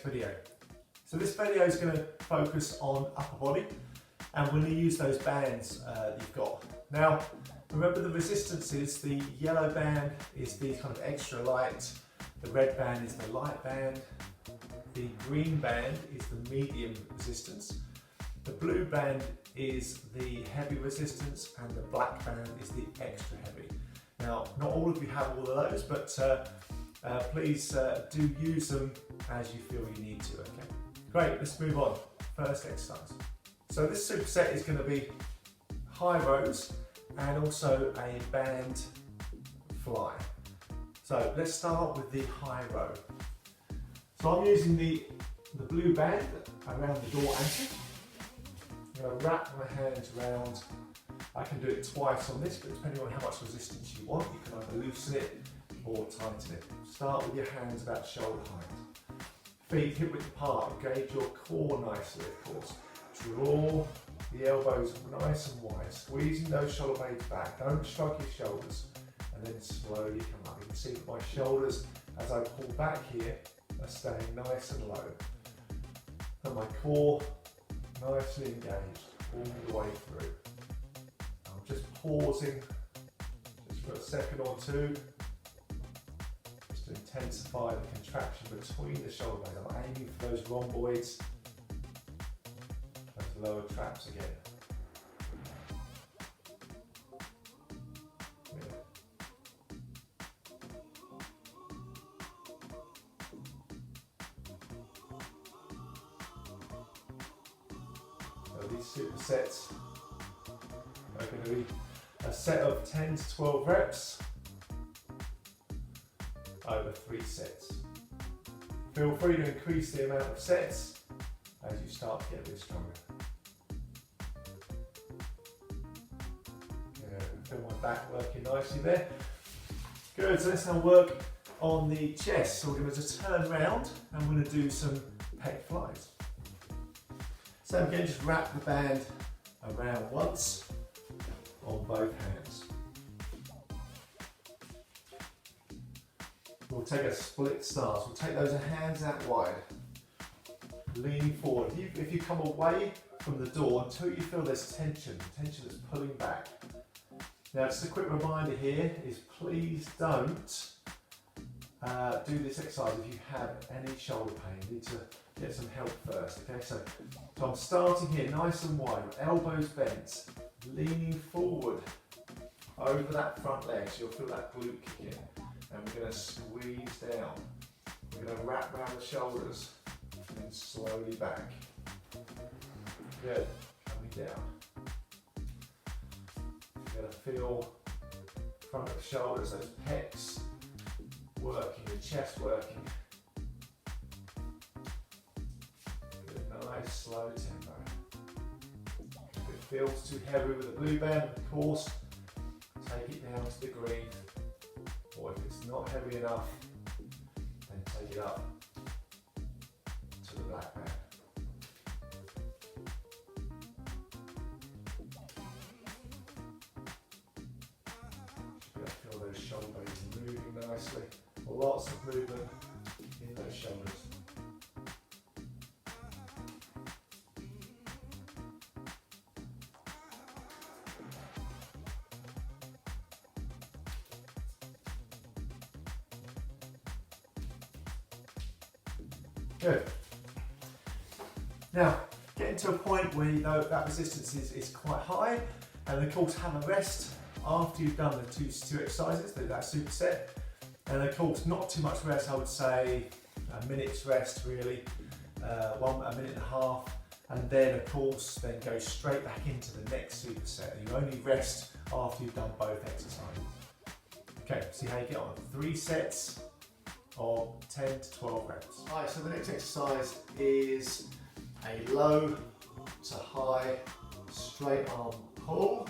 video. So this video is going to focus on upper body, and we're going to use those bands that you've got. Now, remember the resistances, the yellow band is the kind of extra light, the red band is the light band, the green band is the medium resistance, the blue band is the heavy resistance, and the black band is the extra heavy. Now, not all of you have all of those, but please do use them as you feel you need to, okay? Great, let's move on. First exercise. So this superset is going to be high rows and also a band fly. So let's start with the high row. So I'm using the blue band around the door ankle. I'm going to wrap my hands around. I can do it twice on this, but depending on how much resistance you want, you can either loosen it or tighten it. Start with your hands about shoulder height. Feet hip width apart, engage your core nicely, of course. Draw the elbows nice and wide, squeezing those shoulder blades back. Don't shrug your shoulders, and then slowly come up. You can see that my shoulders, as I pull back here, are staying nice and low. And my core nicely engaged all the way through. I'm just pausing just for a second or two, just to intensify the contraction between the shoulder blades. I'm aiming for those rhomboids, those lower traps again. These supersets are going to be a set of 10 to 12 reps over 3 sets. Feel free to increase the amount of sets as you start to get a bit stronger. Feel my back working nicely there. Good, so let's now work on the chest. So we're going to just turn around and we're going to do some pec flies. So again, just wrap the band around once on both hands. We'll take a split stance. We'll take those hands out wide, leaning forward. If you come away from the door until you feel there's tension that's pulling back. Now, just a quick reminder here is please don't do this exercise if you have any shoulder pain. You need to get some help first, okay? So I'm starting here nice and wide, elbows bent, leaning forward over that front leg, so you'll feel that glute kick in. And we're going to squeeze down. We're going to wrap around the shoulders and then slowly back. Good, coming down. You're going to feel front of the shoulders, those pecs working, the chest working. Nice slow tempo. If it feels too heavy with the blue band, of course, take it down to the green. Or if it's not heavy enough, then take it up to the black band. You're going to feel those shoulder blades moving nicely. Lots of movement in those shoulders. Good. Now, getting to a point where you know that resistance is quite high, and of course have a rest after you've done the two exercises, that superset. And of course, not too much rest, I would say a minute's rest really, a minute and a half, and then of course, then go straight back into the next superset. You only rest after you've done both exercises. Okay, see how you get on. 3 sets of 10 to 12 reps. Alright, so the next exercise is a low to high straight arm pull.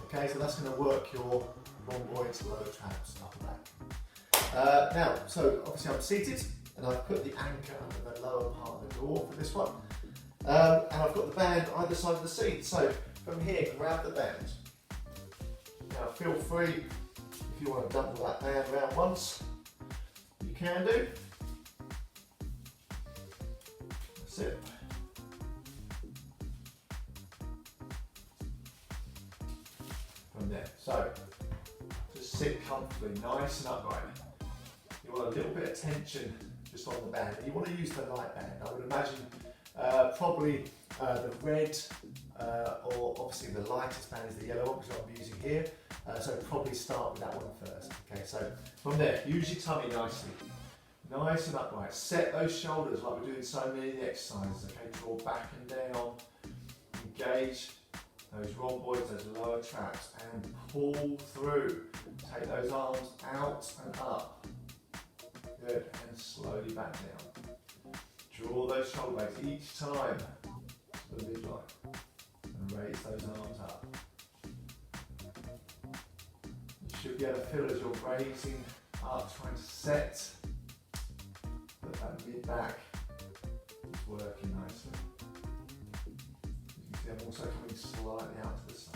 Okay, so that's going to work your rhomboids, lower traps, upper back. Now, so obviously I'm seated and I've put the anchor under the lower part of the door for this one. And I've got the band either side of the seat. So from here, grab the band. Now feel free, if you want to double that band around once, you can do. bicep. From there. So just sit comfortably, nice and upright. You want a little bit of tension just on the band. You want to use the light band. I would imagine probably the red or obviously the lightest band is the yellow one, which I'm using here. So probably start with that one first. Okay, so from there, use your tummy nicely. Nice and upright. Set those shoulders like we're doing so many of the exercises. Okay, draw back and down. Engage those rhomboids, those lower traps, and pull through. Take those arms out and up. Good, and slowly back down. Draw those shoulder blades each time to the midline, and raise those arms up. You should be able to feel as you're raising up, trying to set that mid back is working nicely. You can see I'm also coming slightly out to the side.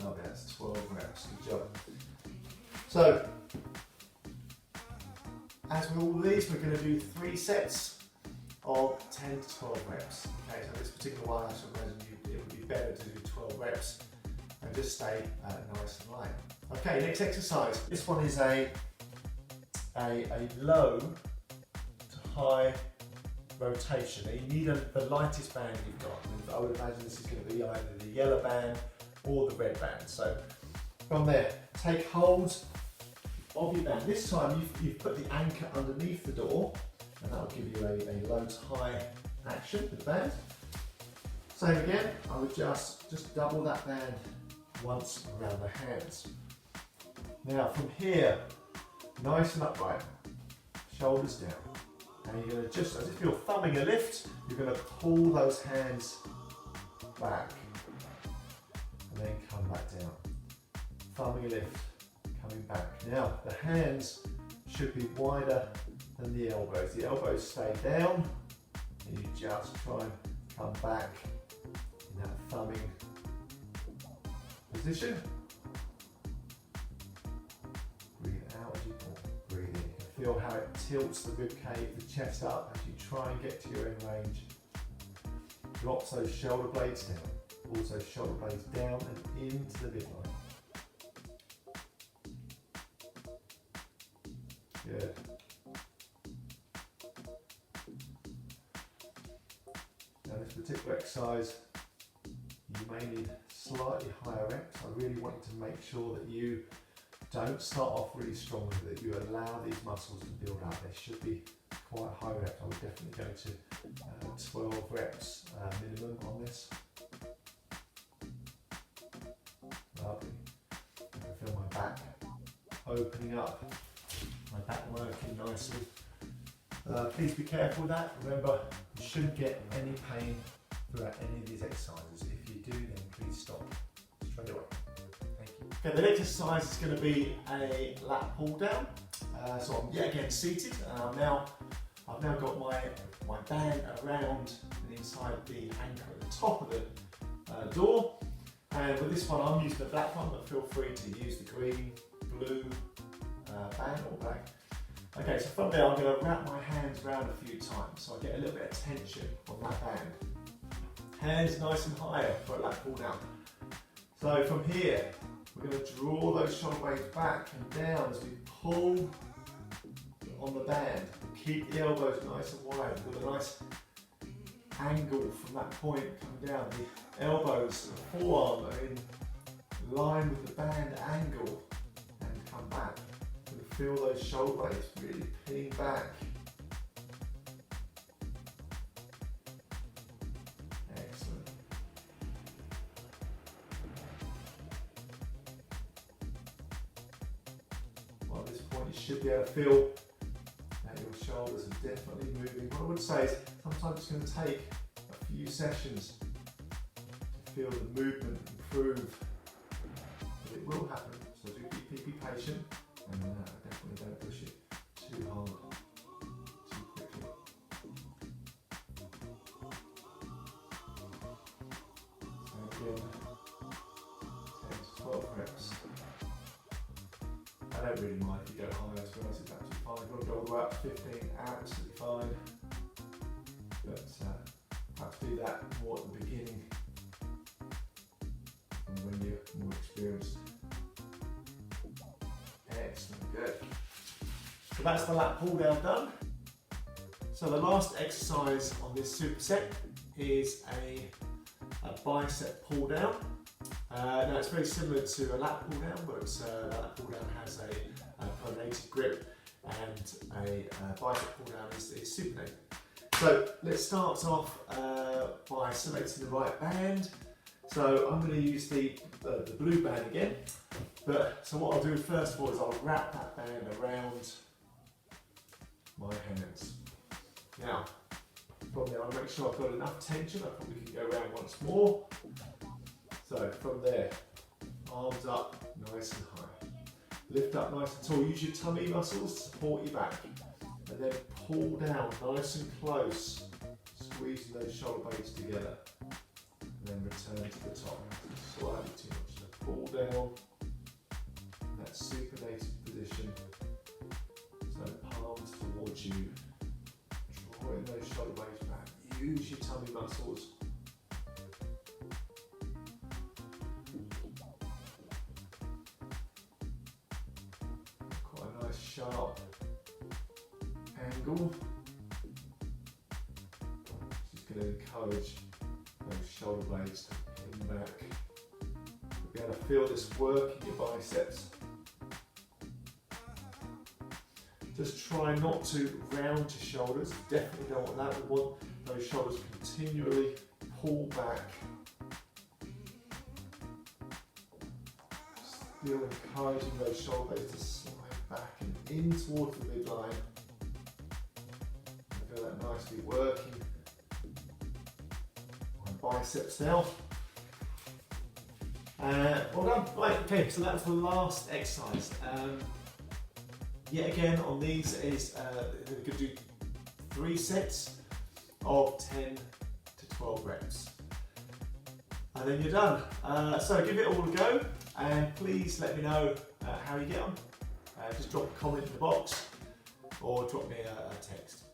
Okay, that's 12 reps, good job. So, as with all these, we're going to do 3 sets of 10 to 12 reps. Okay, so this particular one, I should imagine it would be better to do 12 reps and just stay nice and light. Okay, next exercise. This one is a low to high rotation. Now you need the lightest band you've got. I would imagine this is going to be either the yellow band or the red band. So from there, take hold of your band. This time you've put the anchor underneath the door, and that will give you a low to high action with the band. Same again, I would just double that band once around the hands. Now from here, nice and upright, shoulders down. And you're going to just, as if you're thumbing a lift, you're going to pull those hands back. And then come back down. Thumbing a lift, coming back. Now, the hands should be wider than the elbows. The elbows stay down, and you just try and come back in that thumbing position. Breathe out as you pull. Breathe in. You can feel how it tilts the rib cage, the chest up as you try and get to your end range. Drops those shoulder blades down. Also shoulder blades down and into the midline. Good. Now this particular exercise, you may need slightly higher reps. I really want you to make sure that you don't start off really strongly, that you allow these muscles to build up. They should be quite high reps. I would definitely go to 12 reps minimum on this. Lovely. I can feel my back opening up, my back working nicely. Please be careful with that. Remember, you shouldn't get any pain throughout any of these exercises. If you do, then please stop straight away. Thank you. Okay, the next exercise is going to be a lat pull down. So I'm yet again seated. I've now got my band around and inside the anchor at the top of the door. And with this one, I'm using the black one, but feel free to use the green, blue band or black. Okay, so from there, I'm going to wrap my hands around a few times so I get a little bit of tension on that band. Hands nice and high for a lat pull down. So from here, we're going to draw those shoulder blades back and down as we pull on the band. Keep the elbows nice and wide with a nice angle from that point coming down. The elbows, the forearm are in line with the band angle and come back. And feel those shoulder blades really pinning back. Excellent. Well, at this point you should be able to feel that your shoulders are definitely moving. What I would say is sometimes it's going to take a few sessions to feel the movement improve. But it will happen, so do be patient, and definitely don't push it too hard, too quickly. So again, 10 to 12 reps. I don't really mind if you go higher, to be honest, it's absolutely fine. If you want to go all the way up to 15, absolutely fine. But perhaps do that more at the beginning and when you're more experienced. Excellent, good. So that's the lat pull down done. So the last exercise on this superset is a bicep pull down. Now it's very similar to a lat pull down, but a lat pull down has a pronated grip and a bicep pull down is supinated. So let's start off by selecting the right band. So I'm going to use the blue band again. So what I'll do first of all is I'll wrap that band around my hands. Now, from there I'll make sure I've got enough tension. I probably can go around once more. So from there, arms up nice and high. Lift up nice and tall. Use your tummy muscles to support your back. And then pull down nice and close, squeezing those shoulder blades together. And then return to the top. Slightly too much. So pull down, that supinated position. So palms towards you. Drawing those shoulder blades back. Use your tummy muscles. Quite a nice sharp angle. Just going to encourage those shoulder blades to pin back. You'll be able to feel this work in your biceps. Just try not to round your shoulders. Definitely don't want that. We want those shoulders continually pull back. Still encouraging those shoulder blades to slide back and in towards the midline. Feel that nicely working my biceps now. Well done. Right, okay, so that's the last exercise. Yet again on these is we're going to do 3 sets of 10 to 12 reps. And then you're done. So give it all a go and please let me know how you get on. Just drop a comment in the box or drop me a text.